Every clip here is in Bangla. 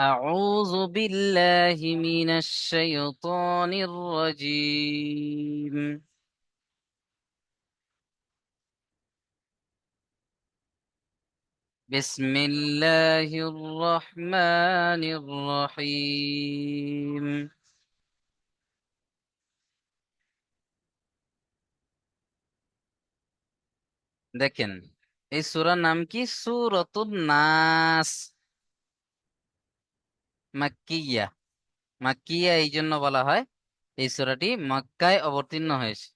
أعوذ بالله من الشيطان الرجيم. بسم الله الرحمن الرحيم. দেখেন, এই সূরার নাম কি? সূরাতুন নাস। মাক্কিয়া। মাক্কিয়া এই জন্য বলা হয়, এই সূরাটি মক্কায় অবতীর্ণ হয়েছে,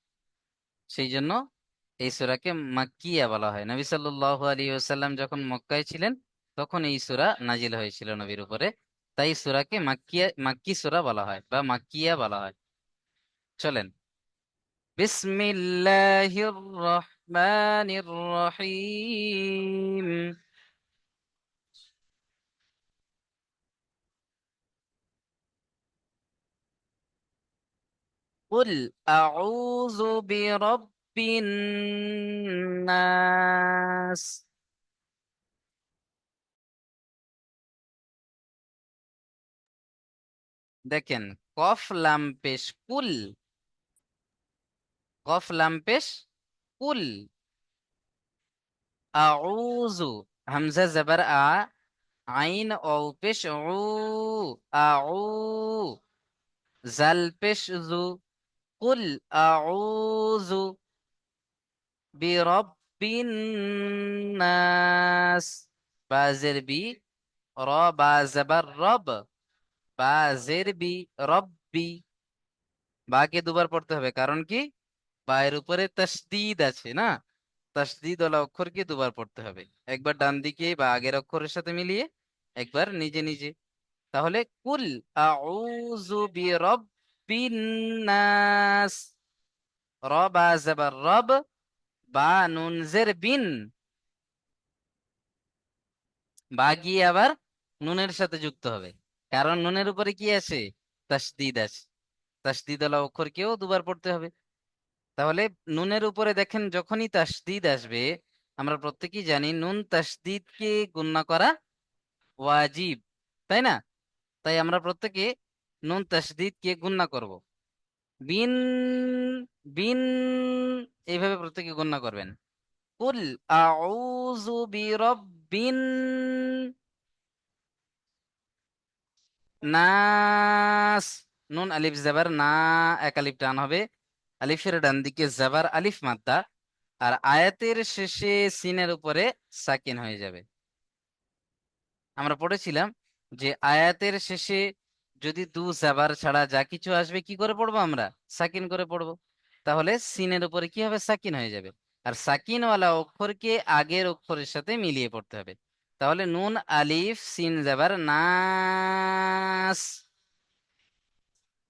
সেই জন্য এই সূরাকে মাক্কিয়া বলা হয়। নবী সাল্লাল্লাহু আলাইহি ওয়াসাল্লাম যখন মক্কায় ছিলেন, তখন এই সূরা নাজিল হয়েছিল নবীর উপরে। তাই সূরাকে মাক্কি সূরা বলা হয় বা মাক্কিয়া বলা হয়। চলেন, বিসমিল্লাহির রহমানির রহিম। কুল আউযু বিরাব্বিন নাস। দেখেন, কফ লাম পেশ কুল, কফ লাম পেশ কুল। আউযু, হামজা জবর আ, আইন ও পেশ উ, আউ, জাল পেশ জু। কুল আউযু বিরব্বিন নাস। বাজের বি, র বা জবর রব, বাজের বি, রব্বি। বাকে দুবার পড়তে হবে, কারণ কি? বায়ের উপরে তাসদীদ আছে না, তাসদীদ ওয়ালা অক্ষরকে দুবার পড়তে হবে। একবার ডান দিকে বা আগের অক্ষরের সাথে মিলিয়ে, একবার নিজে নিজে। তাহলে কুল আউযু বিরাব্বিন নাস। র বা জবর রব, বা নুন জের বিন, বা গিয়ে আবার নুনের সাথে যুক্ত হবে, কারণ নুনের উপরে কি আছে? তাসদীদ আছে। তাসদীদ ওয়ালা অক্ষরকেও দুবার পড়তে হবে। তাহলে নুনের উপরে দেখেন, যখনই তাসদীদ আসবে, আমরা প্রত্যেকেই জানি নুন তাসদীদকে গুণনা করা ওয়াজিব, তাই না? তাই আমরা প্রত্যেকে নুন তাসদীদকে গুণনা করব। বিন, বিন, এইভাবে প্রত্যেকে গণনা করবেন। কুল আউযু বিরাব্বিন নাস। নুন আলিফ জাবার না, এক আলিফ টান হবে। আলিফের ডান দিকে জাবার আলিফ মাদ্দা, আর আয়াতের শেষে সিনের উপরে সাকিন হয়ে যাবে। আমরা পড়েছিলাম যে আয়াতের শেষে যদি দু জাবার ছাড়া যা কিছু আসবে, কি করে পড়বো আমরা? সাকিন করে পড়বো। তাহলে সিনের উপরে কি হবে? সাকিন হয়ে যাবে। আর সাকিনওয়ালা অক্ষরকে আগের অক্ষরের সাথে মিলিয়ে পড়তে হবে। তাহলে নুন আলিফ সিন জাবার নাস।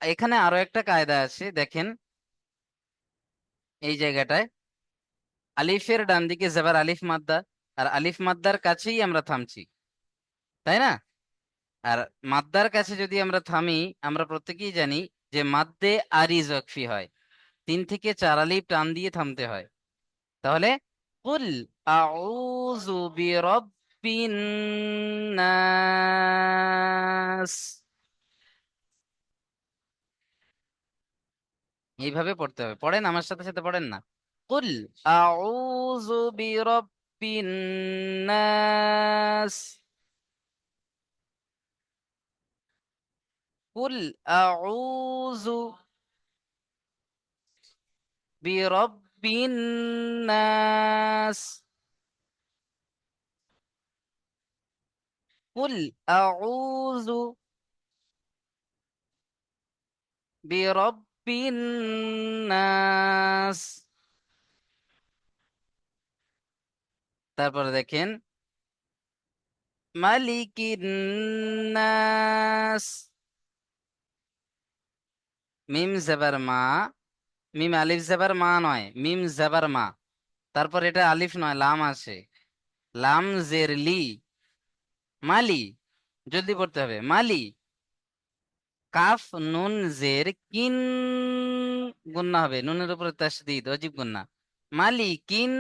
এখানে আরো একটা কায়দা আছে, দেখেন এই জায়গাটায় আলিফের ডান দিকে জাবার আলিফ মাদ্দা, আর আলিফ মাদ্দার কাছেই আমরা থামছি, তাই না? আর মাদ্দার কাছে যদি আমরা থামি, আমরা প্রত্যেকেই জানি যে মাদ্দে আরি জকফি হয়, 3 থেকে 4 আলিফ টান দিয়ে থামতে হয়। তাহলে কুল আউযু বিরাব্বিন নাস, এইভাবে পড়তে হবে। পড়েন, আমার সাথে সাথে পড়েন না। কুল আউযু বিরাব্বিন নাস। কুল আউযু বিরাব্বিন নাস। কুল আউযু বিরাব্বিন নাস। তারপরে দেখেন, মালিকিন নাস। মিম জাবার মা, মিম আলিফ জাবার মা নয়, মিম জাবার মা। তারপর এটা আলিফ নয়, লাম আছে, লাম জের লি, মালি। জলদি পড়তে হবে, মালি। কাফ নুন জের কিন, গুন্না হবে, নুনের উপরে তাসদীদ, অজীব গুন্না। মালিকিন।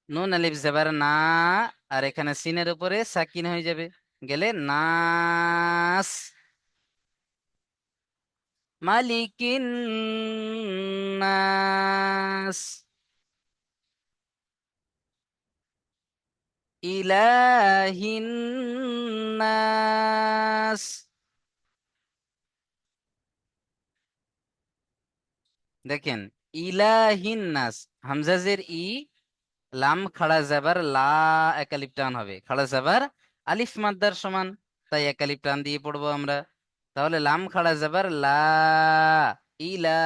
নুন আলিফ জাবার না, আর এখানে সিনের উপরে সাকিন হয়ে যাবে। গেলে নাস, মালিকিন নাস, ইলাহিন নাস। দেখেন, ইলাহিন নাস, হামজাজের ই, লাম খাড়া জাবার লা, একালিপ টান হবে, খাড়া জাবার আলিফ মাদ্দার সমান, তাই একালিপ টান দিয়ে পড়বো আমরা। তাহলে লাম খাড়া জাবার লা, ইলা,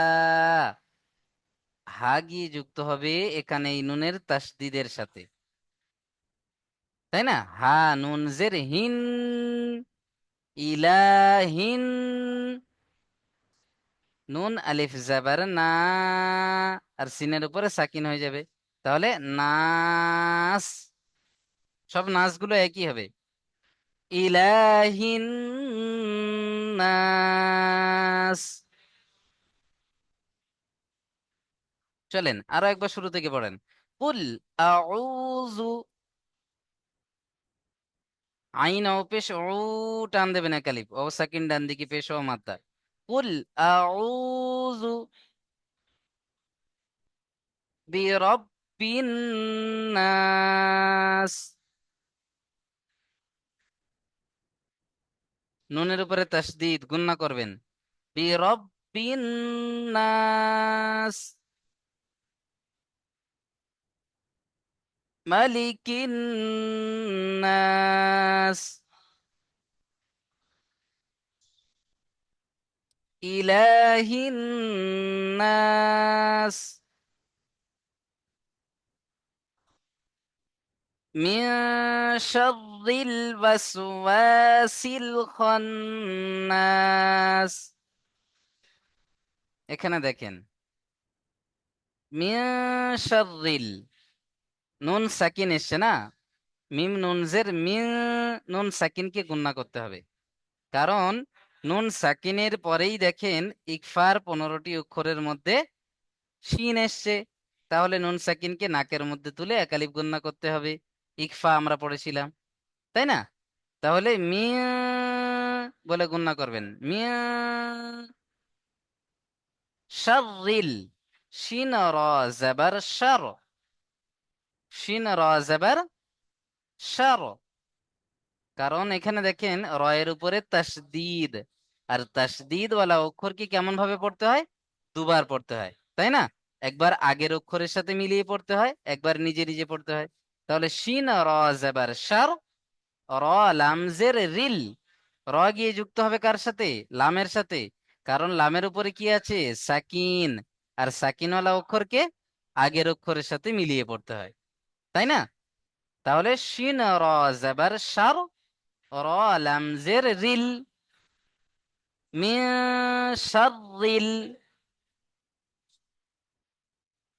হা গিয়ে যুক্ত হবে এখানে এই নুনের তাসদিদের সাথে, তাই না? হা নুন জের হিন, ইলাহিন, নুন আলিফ জাবার না, আর সিনের উপরে সাকিন হয়ে যাবে, তাহলে নাস। সব নাসগুলো একই হবে, ইলাহিন নাস। চলেন আরো একবার শুরু থেকে পড়েন। কুল আউযু, আইন ও পেশ ও, টান দেবেন একালিফ ও সাকিন ডান দিকে পেশ ও মাদ্দা। কুল আউযু বিরাব্বিন নাস, নুনের উপরে তাসদিদ গুন্না করবেন, বিরাব্বিন নাস, মালিকিন নাস, ইলাহিন নাস, মিন শাররিল ওয়াসওয়াসিল খান্নাস। এখানে দেখেন, মিন শাররিল, নুন সাকিন এসছে না, মিম নুন জের মিন, নুন সাকিনকে গুণনা করতে হবে, কারণ নুন সাকিনের পরেই দেখেন ইকফার 15টি অক্ষরের মধ্যে শিন এসছে, তাহলে নুন সাকিনকে নাকের মধ্যে তুলে একালিফ গুণনা করতে হবে, ইকফা আমরা পড়েছিলাম, তাই না? তাহলে মিয়া বলে গুণনা করবেন, মিয়া শাররিল, শিন র জাবার শার, শিন র জাবার শার, কারণ এখানে দেখেন রয়ের উপরে তাসদিদ, আর তাসদিদ ওয়ালা অক্ষরকে কেমন ভাবে পড়তে হয়? দুবার পড়তে হয়, তাই না? একবার আগের অক্ষরের সাথে মিলিয়ে পড়তে হয়, একবার নিজে নিজে পড়তে হয়। তাহলে শিন র জাবার শার, র লামজের রিল, র গিয়ে যুক্ত হবে কার সাথে? লামের সাথে, কারণ লামের উপরে কি আছে? সাকিন, আর সাকিনওয়ালা অক্ষরকে আগের অক্ষরের সাথে মিলিয়ে পড়তে হয়, তাই না? তাহলে শিন র জাবার শার, র লামজের রিল, মিন শাররিল,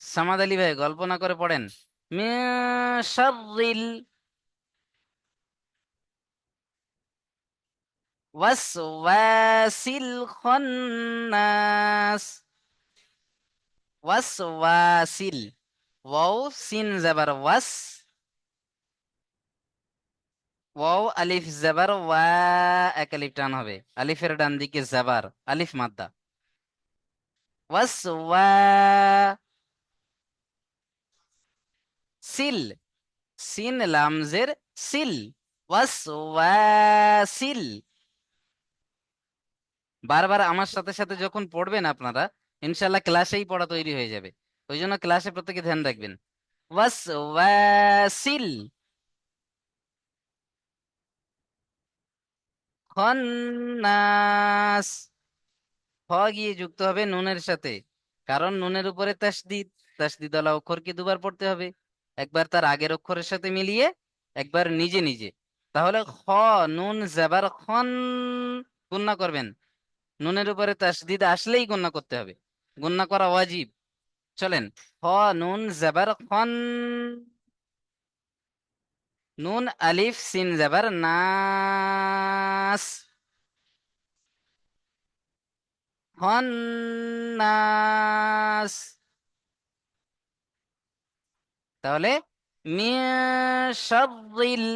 সামাদ আলী ভাই গল্প না করে পড়েন, মিন শাররিল ওয়াসওয়াসিল খান্নাস, ওয়াসওয়াসিল, ওয়াও সিন জাবার ওয়াস, ওয়াও আলিফ জাবার ওয়া, এক আলিফ টান হবে, আলিফের ডান দিকে জাবার, আলিফ মাদ্দা, ওয়াসওয়া, সিল, সিন লামজের সিল, ওয়াসওয়াসিল। বারবার আমার সাথে সাথে যখন পড়বেন আপনারা, ইনশাল্লাহ ক্লাসেই পড়া তৈরি হয়ে যাবে। ওই জন্য ক্লাসে প্রত্যেকে ধ্যান রাখবেন। ওয়াসওয়াসিল খন্নাস, খ গিয়ে যুক্ত হবে নুনের সাথে, কারণ নুনের উপরে তাসদিদ, তাসদিদ ওয়ালা অক্ষরকে দুবার পড়তে হবে, একবার তার আগের অক্ষরের সাথে মিলিয়ে, একবার নিজে নিজে। তাহলে খ নুন জাবার খন, গুণনা করবেন, নুনের উপরে তাসদিদ আসলেই গুণনা করতে হবে, গুণনা করা ওয়াজিব। চলেন, খ নুন জাবার খন, নুন আলিফ সিন জাবার নাস, খন্নাস। তাহলে মিন শাররিল,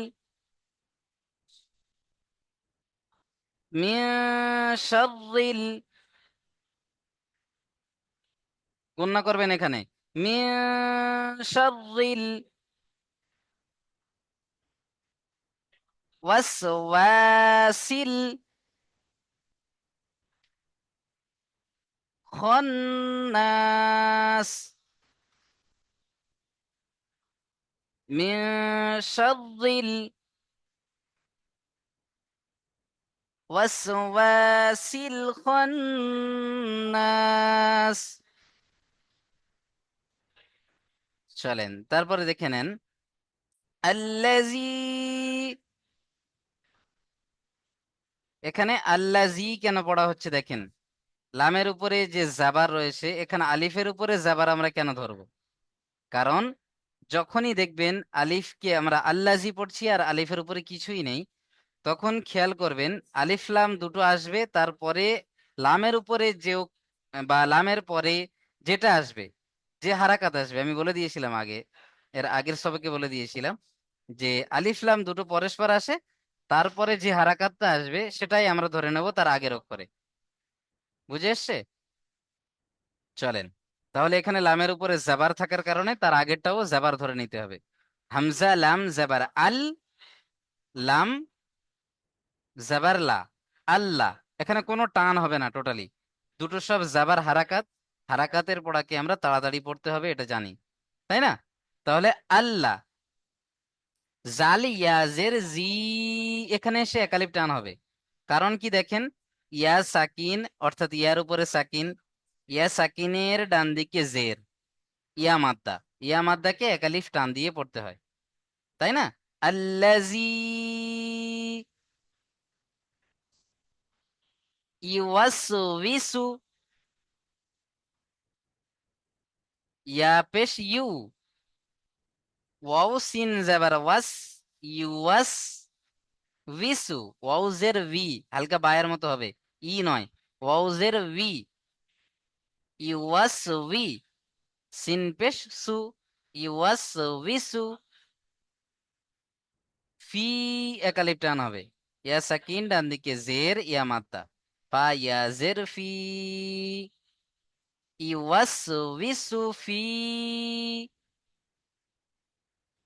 মিন শাররিল, গুণনা করবেন এখানে, মিন শাররিল ওয়াসওয়াসিল খন্নাস, মিন শাররিল ওয়াসওয়াসিল খন্নাস। চলেন তারপরে দেখে নেন, আল্লাজি, এখানে আল্লাজি কেন পড়া হচ্ছে দেখেন, লামের উপরে যে জাবার রয়েছে, এখানে আলিফের উপরে জাবার আমরা কেন ধরবো? কারণ যখনই দেখবেন আলিফকে আমরা আল্লাজি পড়ছি আর আলিফের উপরে কিছুই নেই, তখন খেয়াল করবেন আলিফ লাম দুটো আসবে, তারপরে লামের উপরে যে বা লামের পরে যেটা আসবে, যে হারাকাত আসবে, আমি বলে দিয়েছিলাম আগে, এর আগের সবকে বলে দিয়েছিলাম যে আলিফ লাম দুটো পরস্পর আসে, তারপরে যে হারাকাতটা আসবে সেটাই আমরা ধরে নেব তার আগের অক্ষরে। বুঝে এসছে? চলেন, তাহলে এখানে লামের উপরে জাবার থাকার কারণে তার আগেরটাও জাবার ধরে নিতে হবে। হামজা লাম জাবার আল, লাম জাবার লা, আল্লাহ। এখানে কোনো টান হবে না টোটালি, দুটো সব জাবার হারাকাত। হারাকাতের পড়াকে আমরা তাড়াতাড়ি পড়তে হবে, এটা জানি, তাই না? তাহলে আল্লাহ, জাল ইয়াজের জি, এখানে এসে একালিপ টান হবে। কারণ কি দেখেন, ইয়া সাকিন অর্থাৎ ইয়ার উপরে সাকিন, ইয়া সাকিনের ডান দিকে জের, ইয়া মাদ্দা, ইয়া মাদ্দাকে একালিফ টান দিয়ে পড়তে হয়, তাই না? আল্লাজি ইউয়াসউইসু, ইয়া পেশ ইউ, ওয়াও সিন জাবার ওয়াস, ইউয়াস উইসু, ওয়াও জের ভি, হালকা বায়ের মতো হবে, ই নয়, ওয়াও জের ভি, ইউয়াস উই, সিন পেশ সু, ইউয়াস উইসু, ফি একালিফ টান হবে, ইয়া সাকিন ডান দিকে জের, ইয়া মাদ্দা, ফা ইয়া জের ফি, ইউয়াসউইসু ফি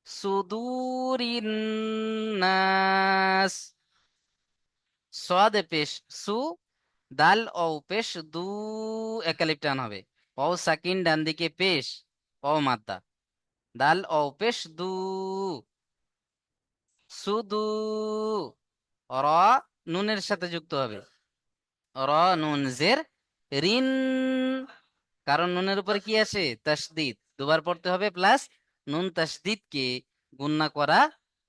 সুদুরিন নাস, সাদ পেশ সু, দাল ও পেশ দু, একালিপ টান হবে, ও সাকিন ডান দিকে পেশ, ও মাদ্দা, দাল ও পেশ দু, সুদু, র নুনের সাথে যুক্ত হবে, র নুন জের রিন, কারণ নুনের উপর কি আছে, তাসদিদ, দুবার পড়তে হবে, প্লাস নুন তাসদিদ কে গুণনা করা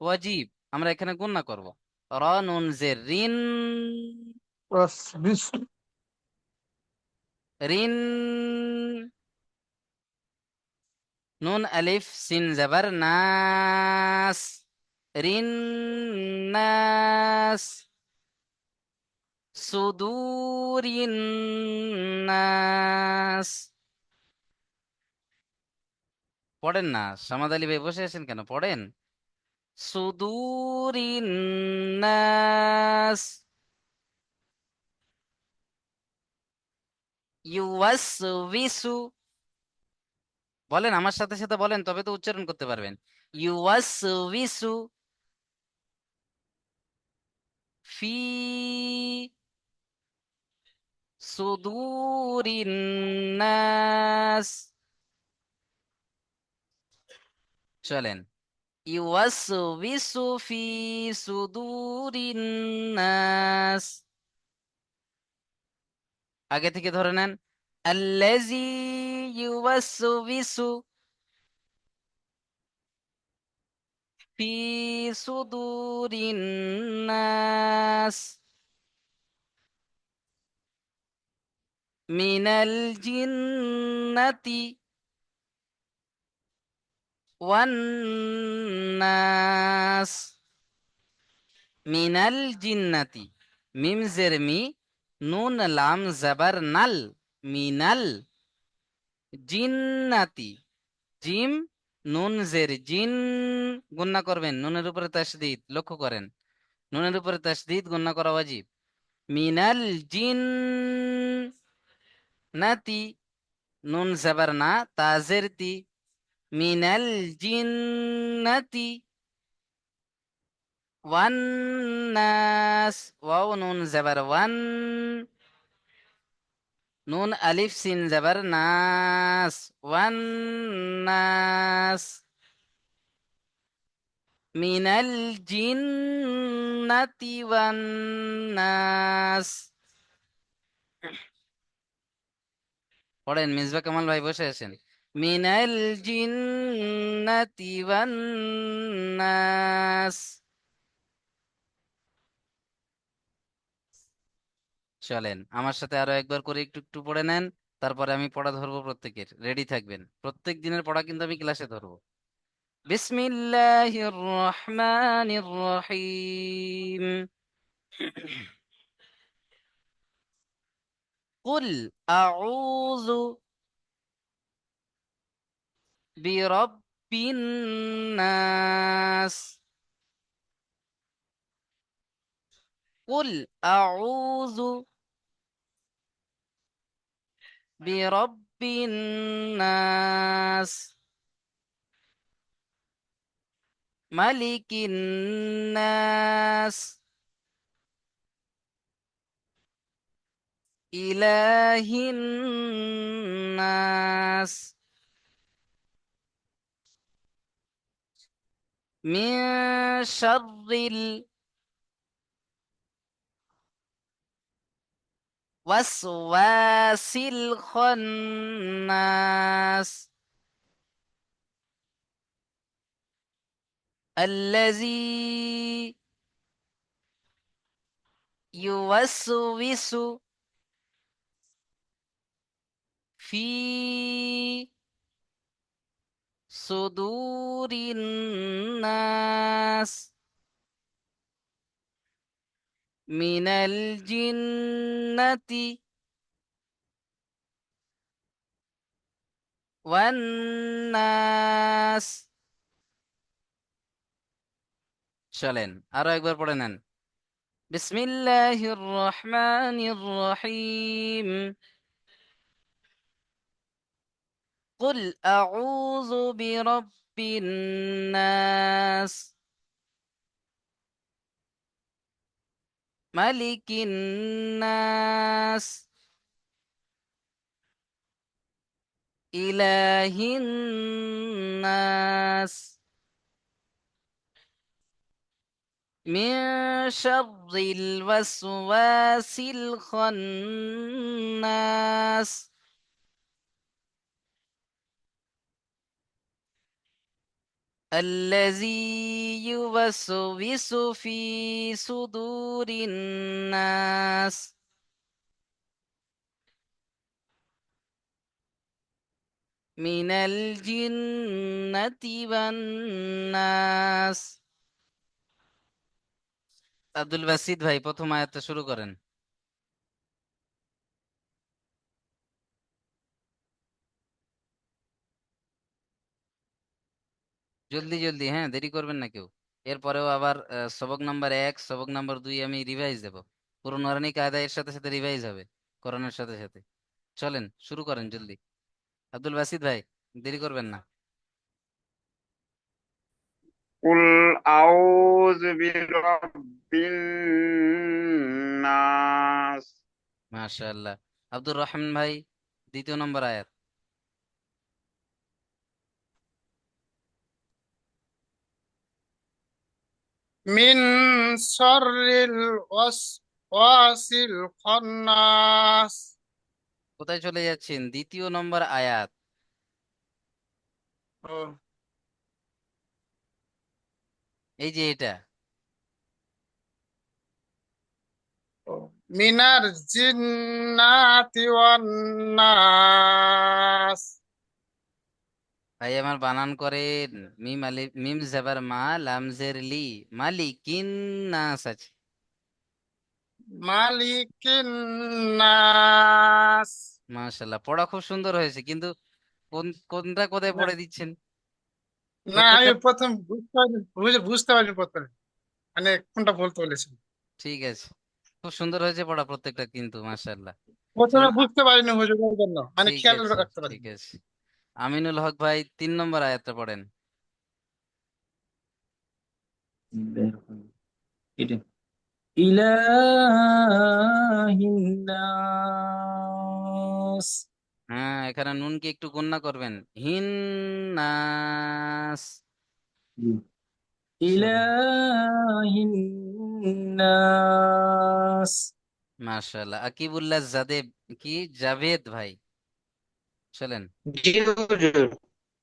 ওয়াজিব, আমরা এখানে গুণনা করব, র নুন জের রিন, بس بس. রিন, নুন আলিফ সিন জাবার নাস, রিন নাস, সুদুরিন নাস। পড়েন না, সামাদ আলী ভাই বসে আছেন কেন, পড়েন, সুদুরিন নাস, ইউওয়াসউইসু, বলেন আমার সাথে সাথে বলেন, তবে তো উচ্চারণ করতে পারবেন, ইউওয়াসউইসু ফি সুদুরিন নাস। চলেন, ইউওয়াসউইসু ফি সুদুরিন নাস, আগে থেকে ধরে নেন, আল্লাজি ইউওয়াসউইসু ফি সুদুরিন নাস মিনাল জিন্নাতি ওয়ান নাস, মিনাল জিন্নাতি, মিম জের মি, নুন লাম জাবার নাল, মিনাল জিন্নাতি, জিম নুন জের জিন, গুণনা করবেন নুনের উপরে তাসদিদ, লক্ষ্য করেন নুনের উপরে তাসদিদ গুণনা করা ওয়াজিব। মিনাল জিন নাতি, নুন জবর না, তাজের তি, মিনাল জিন্নাতি ওয়ান নাস, ওয়াও নুন জবর ওয়ান, নুন আলিফ সিন জবর নাস, ওয়ান নাস, মিনাল জিন্নাতি ওয়ান নাস। পড়েন, মিসবা কামাল ভাই বসে আছেন। মিনাল জিন্নাতি ওয়ান নাস। চলেন আমার সাথে আরো একবার করে একটু একটু পড়ে নেন, তারপরে আমি পড়া ধরবো, প্রত্যেকের রেডি থাকবেন, প্রত্যেক দিনের পড়া কিন্তু আমি ক্লাসে ধরবো। বিসমিল্লাহির রহমানির রহিম। কুল আউযু বিরাব্বিন নাস। কুল আউযু বিরাব্বিন নাস, মালিকিন নাস, ইলাহিন নাস, মিন শাররিল ওয়াসওয়াসিল খান্নাস, আল্লাযী ইউওয়াসওয়িসু ফি সুদুরিন নাস, মিনাল জিন্নাতি ওয়ান নাস। চলেন আরো একবার পড়ে নেন। বিসমিল্লাহির রহমানির রহিম। কুল আউযু বিরাব্বিন নাস, মালিকিন নাস, ইলাহিন নাস, মিন শাররিল ওয়াসওয়াসিল খান্নাস, الذي يوسوس في صدور الناس। মিনাল জিন্নাতি ওয়ান নাস। আব্দুল বাসিদ ভাই প্রথম আয়াতটা শুরু করেন। জলদি জলদি, হ্যাঁ, দেরি করবেন না কেউ। এরপরেও আবার সবক নাম্বার 1, সবক নাম্বার 2 আমি রিভাইজ দেব। পুরো নুরানি কায়দা এর সাথে সাথে রিভাইজ হবে, কোরআনের সাথে সাথে। চলেন শুরু করেন জলদি। আব্দুল বাসিদ ভাই, দেরি করবেন না। قل أعوذ برب الناس মাশাআল্লাহ। আব্দুর রহমান ভাই, দ্বিতীয় নম্বর আয়াত। من شر الوسواس الخناس. কোথায় চলে যাচ্ছেন? দ্বিতীয় নম্বর আয়াত। ও, এই যে এটা। ও। মিনার জিন্নাতি ওয়ান নাস. ভাই আমার বানান করেন। মিম আলিফ, মিম জবর মা, লাম জের লি, মালিকিন নাস আছে। মালিকিন নাস. মাশাআল্লাহ, পড়া খুব সুন্দর হয়েছে, কিন্তু কোনটা কোথায় না, পড়ে দিচ্ছেন? না, আমি প্রত্যেকটা। প্রথম বুঝতে পারিনি, বুঝতে পারিনি প্রথমে, মানে কোনটা বলতে বলেছেন। ঠিক আছে, খুব সুন্দর হয়েছে পড়া প্রত্যেকটা কিন্তু, মাশাআল্লাহ। প্রথমে চলেন বুঝতে পারিনি হুজুরের জন্য, মানে ঠিক খেয়াল আছে, রাখতে ঠিক পারিনি। আছে। আমিনুল হক ভাই 3 নম্বর আয়াতটা পড়েন। বের হলো। এটা ইলাহিন্নাস। হ্যাঁ, এখানে নুনকে একটু গুণনা করবেন, হিন নাস। জি। চলেন, ইলাহিন্নাস। মাশাআল্লাহ। আকিবুল্লাহ জাদেব, কি জাভেদ ভাই, চলেন জি হুজুর।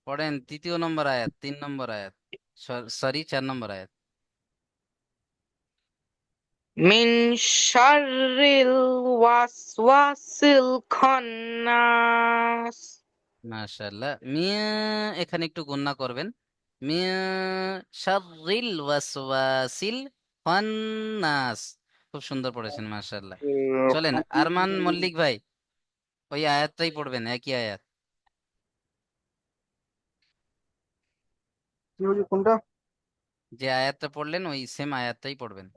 পড়েন 3 নম্বর আয়াত, 3 নম্বর আয়াত, সরি 4 নম্বর আয়াত। মিন শাররিল ওয়াসওয়াসিল খান্নাস। মাশাআল্লাহ। মিয়া, এখানে একটু গুণনা করবেন, মিয়া শাররিল ওয়াসওয়াসিল খান্নাস। খুব সুন্দর পড়েছেন, মাশাআল্লাহ। চলেন আরমান মল্লিক ভাই, ওই আয়াতটাই পড়বেন, একই আয়াত। কি হুজুর, কোনটা? যে আয়াতটা পড়লেন ওই সেম আয়াতটাই পড়বেন।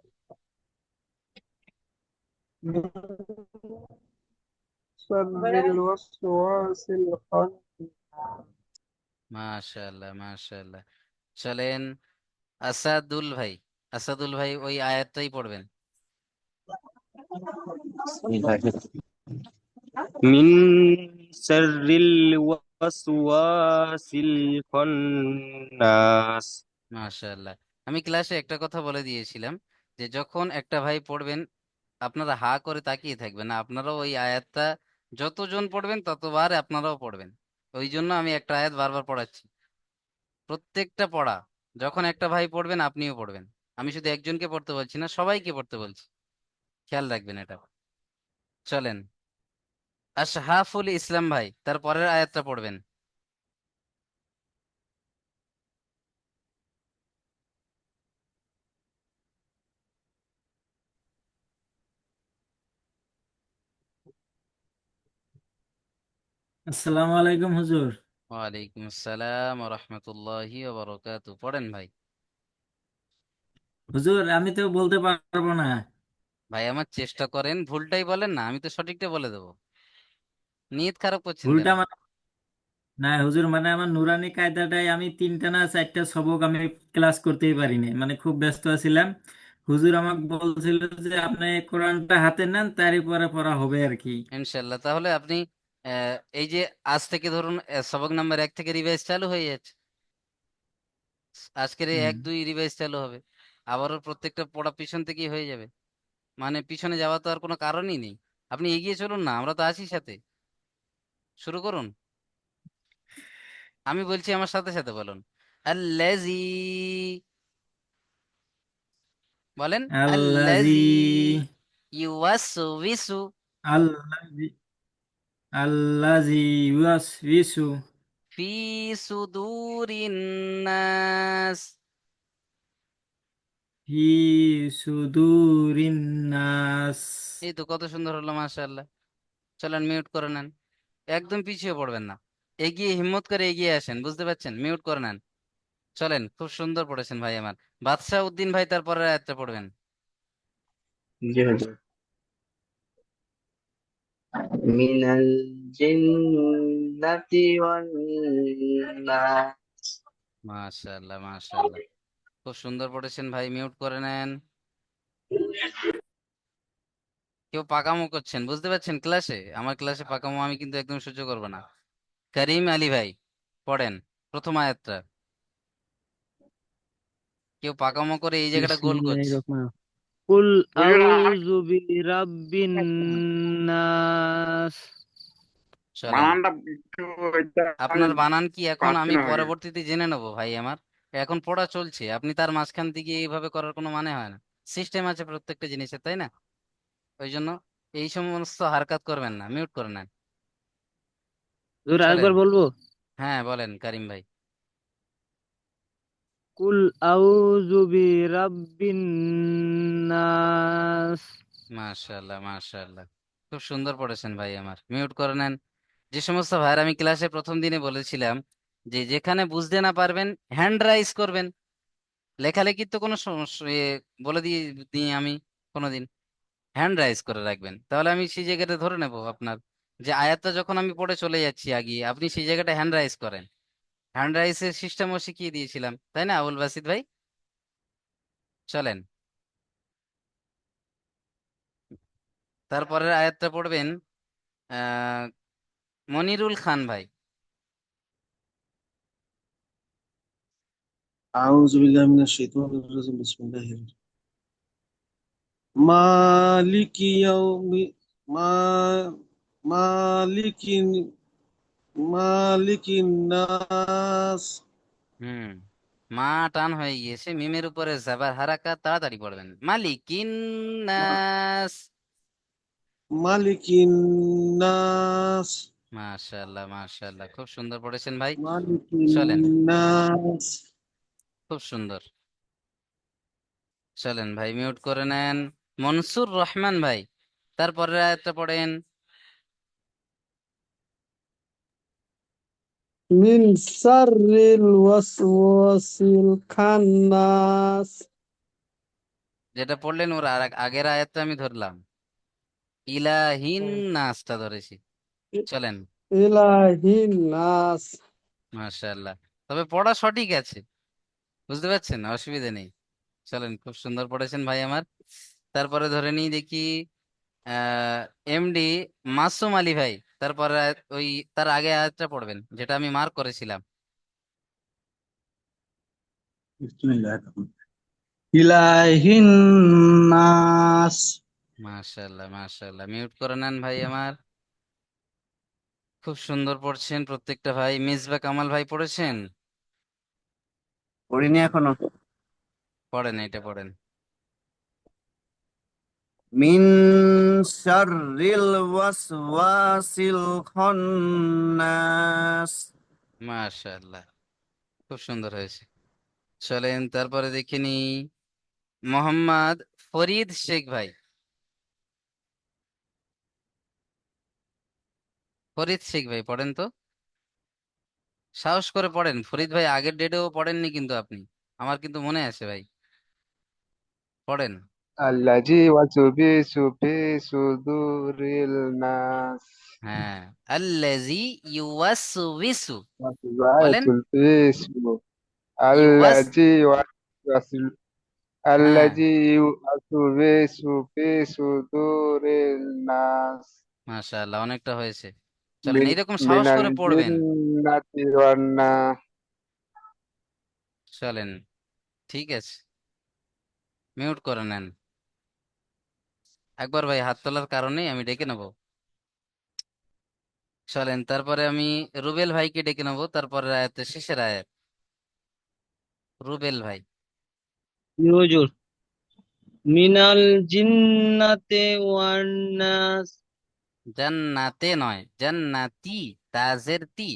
শাররিল ওয়াসওয়াসিল মাশাআল্লাহ, মাশাআল্লাহ। চলেন আসাদুল ভাই, আসাদুল ভাই ওই আয়াতটাই পড়বেন। মিন শাররিল ওয়াসওয়াসিল খান্নাস। মাশাআল্লাহ। আমি ক্লাসে একটা কথা বলে দিয়েছিলাম, যে যখন একটা ভাই পড়বেন আপনারা হা করে তাকিয়ে থাকবেন না, আপনারাও ওই আয়াতটা যতজন পড়বেন ততবার আপনারাও পড়বেন। ওই জন্য আমি একটা আয়াত বারবার পড়াচ্ছি, প্রত্যেকটা পড়া যখন একটা ভাই পড়বেন আপনিও পড়বেন। আমি শুধু একজনকে পড়তে বলছি না, সবাইকে পড়তে বলছি, খেয়াল রাখবেন এটা। চলেন আশহাফুল ইসলাম ভাই, তার পরের আয়াতটা পড়বেন। আসসালামু আলাইকুম হুজুর। ওয়ালাইকুম আসসালাম ওয়া রাহমাতুল্লাহি ওয়া বারাকাতুহু, পড়েন ভাই। হুজুর আমি তো বলতে পারবো না। ভাই আমার চেষ্টা করেন, ভুলটাই বলেন না, আমি তো সঠিকটা বলে দেবো। নিয়ত খারাপ করছেন কেন? ভুলটা মানে না হুজুর, মানে আমার নুরানি কায়দাটাই আমি 3টা না 4টা সবক আমি ক্লাস করতেই পারিনি, মানে খুব ব্যস্ত ছিলাম। হুজুর আমাকে বলছিল যে আপনি কোরআনটা হাতে নেন, তারই পরে পড়া হবে আর কি। ইনশাল্লাহ। তাহলে আপনি এই যে আজ থেকে ধরুন সবক নাম্বার 1 থেকে রিভাইজ চালু হয়ে যাচ্ছে, আজকের এই হুম। 1 2 রিভাইজ চালু হবে, আবারও প্রত্যেকটা পড়া পিছন থেকেই হয়ে যাবে। মানে পিছনে যাওয়া তো আর কোনো কারণই নেই, আপনি এগিয়ে চলুন না, আমরা তো আছি সাথে, শুরু করুন। আমি বলছি, আমার সাথে সাথে বলুন, আল্লাজি, বলেন, আল্লাজি আল্লাজি ইউওয়াসউইসু আল্লাজি আল্লাজি ইউওয়াসউইসু ফি সুদুরিন নাস। ফি সুদুরিন নাস। এই তো কত সুন্দর হলো, মাশাআল্লাহ। চলেন মিউট করে নেন, একদম পিছিয়ে পড়বেন না, এগিয়ে হিম্মত করে এগিয়ে আসেন, বুঝতে পারছেন, মিউট করে নেন। চলেন, খুব সুন্দর পড়েছেন ভাই আমার। বাদশাহ উদ্দিন ভাই তারপরে আয়াতটা পড়বেন। জি হুজুর। মিনাল জিন্নাতি ওয়ান নাস। মাশাআল্লাহ, মাশাআল্লাহ, খুব সুন্দর পড়েছেন ভাই, মিউট করে নেন। কেউ পাকামো করছেন, বুঝতে পারছেন, ক্লাসে, আমার ক্লাসে পাকামো আমি কিন্তু একদম সহ্য করবো না। করিম আলী ভাই পড়েন প্রথম আয়াতটা। কেউ পাকামো করে এই জায়গাটা গোল বিসমিল্লাহির করছে। রহমানির কুল হুজুর আউযু বিরাব্বিন নাস। চলেন, বানানটা একটু এটা আমি আপনার বানান কি এখন পাচ্ছি আমি না হুজুর। পরবর্তীতে জেনে নেবো ভাই আমার, এখন পড়া চলছে, আপনি তার মাঝখান থেকে এইভাবে করার কোনো মানে হয় না। সিস্টেম আছে প্রত্যেকটা জিনিসের, তাই না? ওই জন্য এই সমস্ত হারকাত করবেন না, মিউট করে নেন। হুজুর চলেন, আরেকবার বলবো? হ্যাঁ বলেন করিম ভাই। কুল আউযু বিরাব্বিন নাস। মাশাআল্লাহ, মাশাআল্লাহ, খুব সুন্দর পড়েছেন ভাই আমার, মিউট করে নেন। যে সমস্ত ভাইয়ের আমি ক্লাসে প্রথম দিনে বলেছিলাম যে যেখানে বুঝতে না পারবেন হ্যান্ড রাইজ করবেন, লেখালেখির তো কোনো সমস্যা বলে দিয়ে দিই আমি কোনোদিন, হ্যান্ড রাইজ করে রাখবেন, তাহলে আমি সেই জায়গাটা ধরে নেব আপনার, যে আয়াতটা যখন আমি পড়ে চলে যাচ্ছি আগে, আপনি সেই জায়গাটা হ্যান্ড রাইজ করেন। হ্যান্ড রাইজের সিস্টেমও শিখিয়ে দিয়েছিলাম, তাই না আবুল বাসিদ ভাই? চলেন, তারপরের আয়াতটা পড়বেন আহ মনিরুল খান ভাই। أعوذ بالله من الشيطان الرجيم بسم الله الرحمن مالك يوم ما مالك مالك الناس হুম, মা টান হয়ে গিয়েছে, মিমের উপরে জাবার হারাকা, তাড়াতাড়ি পড়বেন। মালিকিন নাস। مالك الناس মাশাআল্লাহ মাশাআল্লাহ, খুব সুন্দর পড়েছেন ভাই। مالك চলেন, الناس খুব সুন্দর। চলেন ভাই, মিউট করে নেন। মনসুর রহমান ভাই, তারপরের আয়াতটা পড়েন। من شر الوسواس الخناس যেটা পড়লেন ওর আগের আয়াতটা আমি ধরলাম, ইলাহিন নাসটা ধরেছি। চলেন, إله الناس মাশাআল্লাহ, তবে পড়া সঠিক আছে, বুঝতে পারছেন, অসুবিধা নেই। চলেন, খুব সুন্দর পড়েছেন ভাই আমার। তারপরে ধরে নিই দেখি, আহ এমডি মাসুম আলী ভাই, তারপরে ওই তার আগে আয়াতটা পড়বেন যেটা আমি মার্ক করেছিলাম। بسم الله الرحمن إله الناس মাশাআল্লাহ মাশাআল্লাহ, মিউট করে নেন ভাই আমার। খুব সুন্দর পড়ছেন প্রত্যেকটা ভাই। মিসবা কামাল ভাই পড়েছেন? পড়িনি এখনো পড়েন, এটা পড়েন। মিন শাররিল ওয়াসওয়াসিল খান্নাস মাশাআল্লাহ, খুব সুন্দর হয়েছে। চলেন তারপরে দেখিনি, মোহাম্মদ ফরিদ শেখ ভাই। ফরিদ শেখ ভাই পড়েন তো, সাহস করে পড়েন ফরিদ ভাই, আগের ডেটেও পড়েননি কিন্তু আপনি, আমার কিন্তু মনে আছে ভাই, পড়েন। الذي وسوس في صدور الناس হ্যাঁ, আল্লাজি ইউওয়াসউইসু, বলেন। وسوس في ইউওয়াস, الذي وسوس হ্যাঁ, الذي يوسوس في صدور الناس মাশাআল্লাহ, অনেকটা হয়েছে। চলেন, من এইরকম من সাহস করে পড়বেন। الجنة والناس চলেন, ঠিক আছে, মিউট করে নেন। একবার ভাই হাত তোলার কারণে আমি ডেকে নেব। চলেন তারপরে আমি রুবেল ভাইকে ডেকে নেবো, তারপরে আয়াতের শেষের আয়াত। রুবেল ভাই। হুজুর, মিনাল জিন্নাতে ওয়ান নাস। জান্নাতে নয়, জান্নাতি, তাজের তি,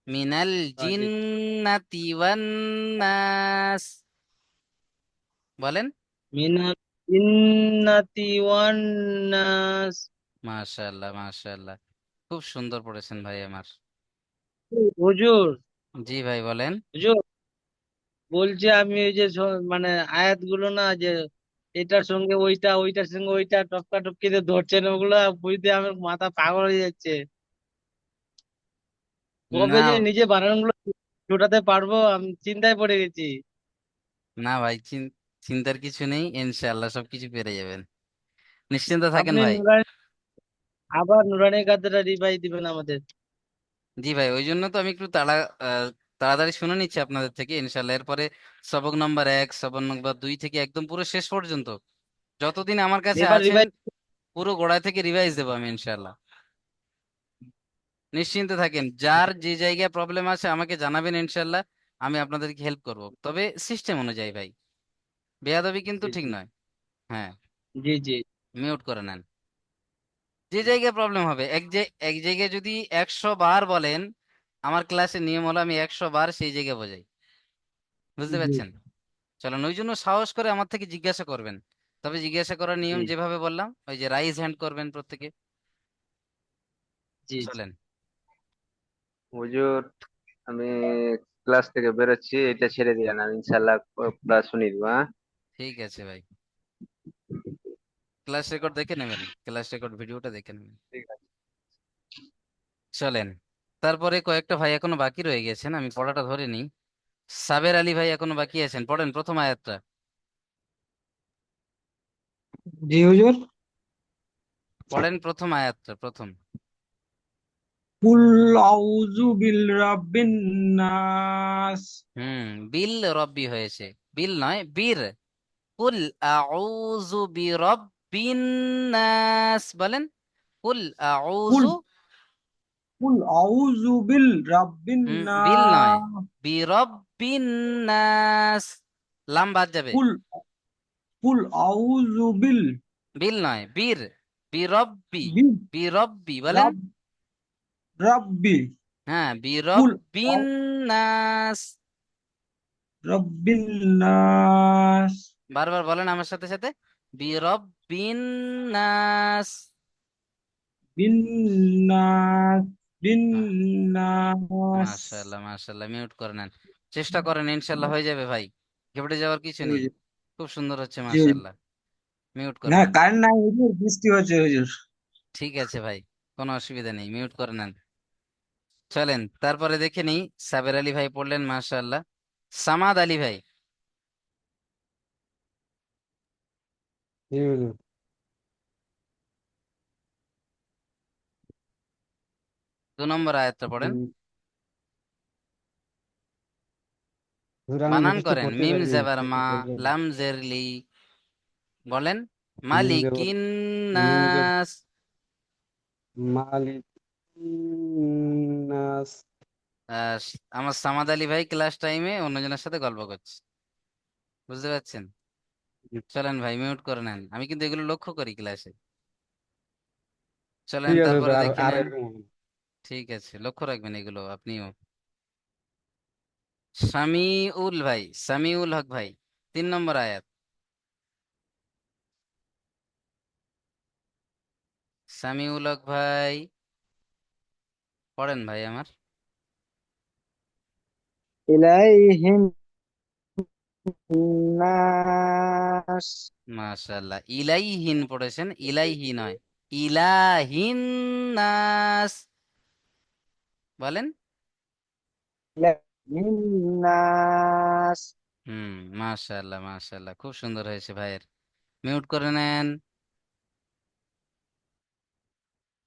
মিনাল জি। জিন্নাতি ওয়ান নাস, বলেন। মিনাল জিন্নাতি ওয়ান নাস। মাশাআল্লাহ মাশাআল্লাহ, খুব সুন্দর পড়েছেন ভাই আমার। হুজুর, জি ভাই বলেন। হুজুর, বলছি আমি ওই যে মানে আয়াতগুলো না, যে এটার সঙ্গে ওইটা, ওইটার সঙ্গে ওইটা টপকা টপকিতে ধরছেন, ওগুলা বুঝতে আমার মাথা পাগল হয়ে যাচ্ছে। কবে না যে নিজে বানানগুলো জোটাতে পারবো আমি চিন্তায় পড়ে গেছি। না ভাই, চিন্তার কিছু নেই, ইনশাআল্লাহ সবকিছু পেরে যাবেন, নিশ্চিন্ত থাকেন আপনি ভাই। নুরানি, আবার নুরানি কায়দাটা রিভাইজ দিবেন আমাদের। জি ভাই, ওই জন্য তো আমি একটু তাড়াতাড়ি শুনে নিচ্ছি আপনাদের থেকে, ইনশাল্লাহ এরপরে সবক নম্বর 1, সবক নম্বর 2 থেকে একদম পুরো শেষ পর্যন্ত যতদিন আমার কাছে এবার আছেন, রিভাইজ। পুরো গোড়ায় থেকে রিভাইজ দেবো আমি ইনশাল্লাহ। নিশ্চিন্তে থাকেন, যার যে জায়গায় প্রবলেম আছে আমাকে জানাবেন, ইনশাল্লাহ আমি আপনাদেরকে হেল্প করব, তবে সিস্টেম অনুযায়ী ভাই, বেয়াদবি কিন্তু ঠিক নয়। হ্যাঁ, জি জি মিউট করে নেন। যে জায়গায় প্রবলেম হবে, এক জায়গায় যদি 100 বার বলেন, আমার ক্লাসের নিয়ম হলো আমি 100 বার সেই জায়গায় বোঝাই, বুঝতে জি পারছেন? চলেন, ওই জন্য সাহস করে আমার থেকে জিজ্ঞাসা করবেন, তবে জিজ্ঞাসা করার নিয়ম জি যেভাবে বললাম, ওই যে রাইজ হ্যান্ড করবেন প্রত্যেকে। জি জি। চলেন, হুজুর আমি ক্লাস থেকে বেরোচ্ছি, এটা ছেড়ে দিয়ে না ইনশাল্লাহ ক্লাস শুনিয়ে দিব, হ্যাঁ? ঠিক আছে ভাই। ক্লাস রেকর্ড দেখে নেবেন, ক্লাস রেকর্ড ভিডিওটা দেখে নেবেন। ঠিক আছে। চলেন, তারপরে কয়েকটা ভাই এখনো বাকি রয়ে গেছেন, আমি পড়াটা ধরে নিই। সাবের আলী ভাই এখনো বাকি আছেন, পড়েন প্রথম আয়াতটা। জি হুজুর। পড়েন প্রথম আয়াতটা, প্রথম। কুল আউযু বিল রাব্বিন নাস। বিল রব্বি হয়েছে, বিল নয় বীর। কুল আউযু বিরব্বিন নাস বলেন। কুল কুল আউযু। কুল আউযু বিল রাব্বিন বিল নয়, নাস। বিরব্বিন নাস। লাম বাদ যাবে। কুল কুল আউযু বিল বিল নয় বীর, বিরব্বি। বি বিরব্বি বলেন। রাব রাব্বি। হ্যাঁ, কুল বিরব্বিন নাস। রাব্বিন নাস। বারবার বলেন আমার সাথে সাথে, বিরব্বিন নাস। বিন নাস। বিন নাস। মাশাআল্লাহ মাশাআল্লাহ, মিউট করে নেন। চেষ্টা করেন, ইনশাআল্লাহ হয়ে যাবে ভাই, ঘেবড়ে যাওয়ার কিছু জি নেই। হুজুর, খুব সুন্দর হচ্ছে জি হুজুর। মাশাআল্লাহ। মিউট করে না নেন। কারেন্ট নাই হুজুর, বৃষ্টি হচ্ছে হুজুর। ঠিক আছে ভাই, কোনো অসুবিধা নেই, মিউট করে নেন। চলেন তারপরে দেখে নিই। সাবের আলী ভাই পড়লেন মাশাআল্লাহ। সামাদ আলী ভাই, জি হুজুর। 2 নম্বর আয়াতটা পড়েন। হুম, হুজুর আমি বানান মুখস্থ করেন, করতে মিম পারি নাই, জেবার একটু মা, বলবেন? লাম জেরলি। বলেন। মিম জবর মালিকিন মিম জবর নাস। মালিক নাস। আহ, আমার সামাদ আলী ভাই ক্লাস টাইমে অন্যজনের সাথে গল্প করছে, বুঝতে পারছেন? চলেন ভাই, মিউট করে নেন, আমি কিন্তু এগুলো লক্ষ্য করি ক্লাসে। চলেন ঠিক আছে তারপরে হুজুর, আর দেখে আর নেন। এরকম হবে না। ঠিক আছে, লক্ষ্য রাখবেন এগুলো আপনিও। সামিউল ভাই, সামিউল হক ভাই, 3 নম্বর আয়াত। সামিউল হক ভাই, পড়েন ভাই আমার। ইলাইহিন নাস। মাশাআল্লাহ, ইলাইহিন পড়েছেন, ইলাইহি নয়, ইলাহিন নাস বলেন। ইলাইহিন নাস। মাশাআল্লাহ মাশাআল্লাহ, খুব সুন্দর হয়েছে ভাইয়ের। মিউট করে নেন।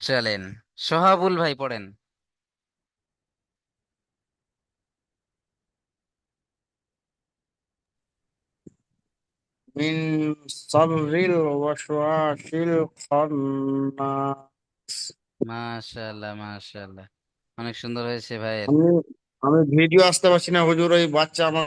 চলেন, সোহাবুল ভাই পড়েন। মিন শাররিল ওয়াসওয়াসিল খান্নাস। মাশাআল্লাহ মাশাআল্লাহ, অনেক সুন্দর হয়েছে ভাইয়ের। আমি আমি ভিডিও আসতে পারছি না হুজুর, ওই বাচ্চা আমার